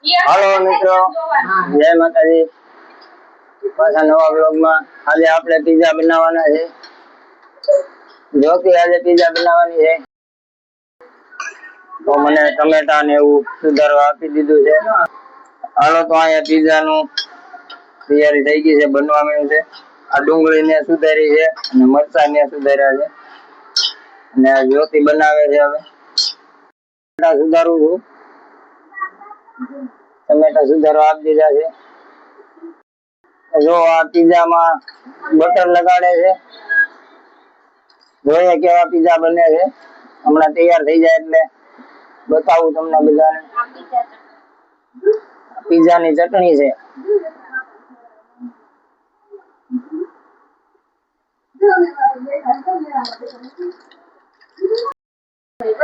Hello मित्रों, जय माताजी। पाछा नवा ब्लॉग में आज आपने पिज्जा बनावाना है। ज्योति आज पिज्जा बनावानी है तो मैंने टमेटा ने એવું સુધારવા આપી દીધું છે। હાલો તો અહીંયા पिज्जा નું તૈયારી થઈ ગઈ છે, બનવા માંડ્યું છે। આ ડુંગળી ને સુધારી છે અને મરચા ને સુધાર્યા છે અને જ્યોતિ બનાવે છે। હવે ટમેટા સુધારું છું, टमेटा सुधारवा આપી દીધા છે। जो आ पिज्जा में बटर लगाड़े छे, જોઈએ કેવા पिज्जा बने છે। હમણાં તૈયાર થઈ જાય એટલે બતાવું તમને બધાને। पिज्जा ની ચટણી છે।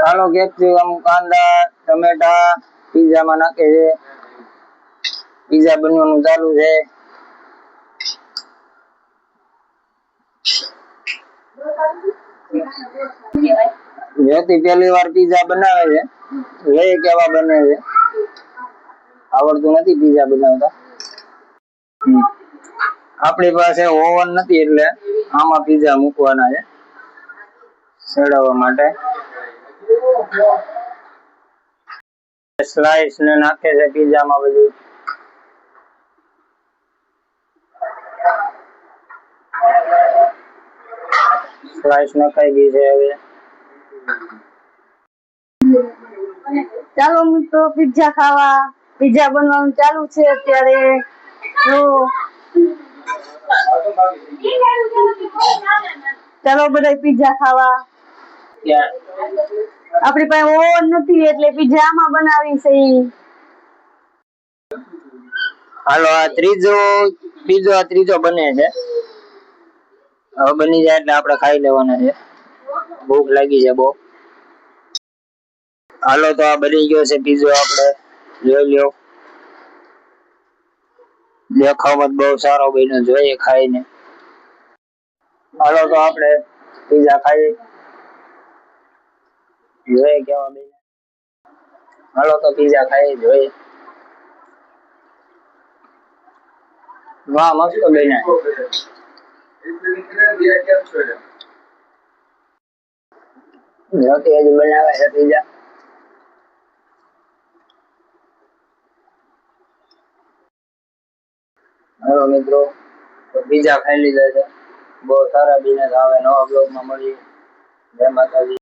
હાલો કેપ્સિકમ, કાંદા, ટમેટા पिज्जा માં નાખે છે। पिज्जा બનવાનું ચાલુ છે। જ્યોતિ પહેલી વાર पिज्जा બનાવે છે, જોઈએ કેવા બને છે। આવડતું નથી पिज्जा બનાવતા। આપણી પાસે ઓવન નથી એટલે આમાં पिज्जा મૂકવાના છે સડાવવા માટે। સ્લાઈસ ને નાખે છે पिज्जा માં બધું। સ્લાઈસ નખાઈ ગઈ છે। હવે ચાલો મિત્રો पिज्जा ખાવા। पिज्जा बनવાનું ચાલુ છે અત્યારે। તો ચાલો બધા पिज्जा ખાવા। આપણી પાસે ઓવન નથી એટલે पिज्जा આમાં બનાવી છે। હાલો આ ત્રીજો બને છે। હવે બની જાય એટલે આપણે ખાઈ લેવાના છે। ભૂખ લાગી છે બહુ। હાલો તો આ બની ગયો છે पिज्जा, આપણે જોઈ લ્યો। દેખાવમાં બહુ સારો બન્યો, જોઈએ ખાઈને। હાલો તો આપણે पिज्जा ખાઈએ, જોઈએ કેવા બન્યા। હાલો તો पिज्जा ખાઈએ, જોઈએ। વાહ, મસ્ત બન્યા। જ્યોતિ હજી બનાવે છે पिज्जा। हेलो मित्रों, तो पिज्जा खाई लीधा है, बहुत सारा बिना। नवा ब्लॉग में મળીએ। जय माताजी।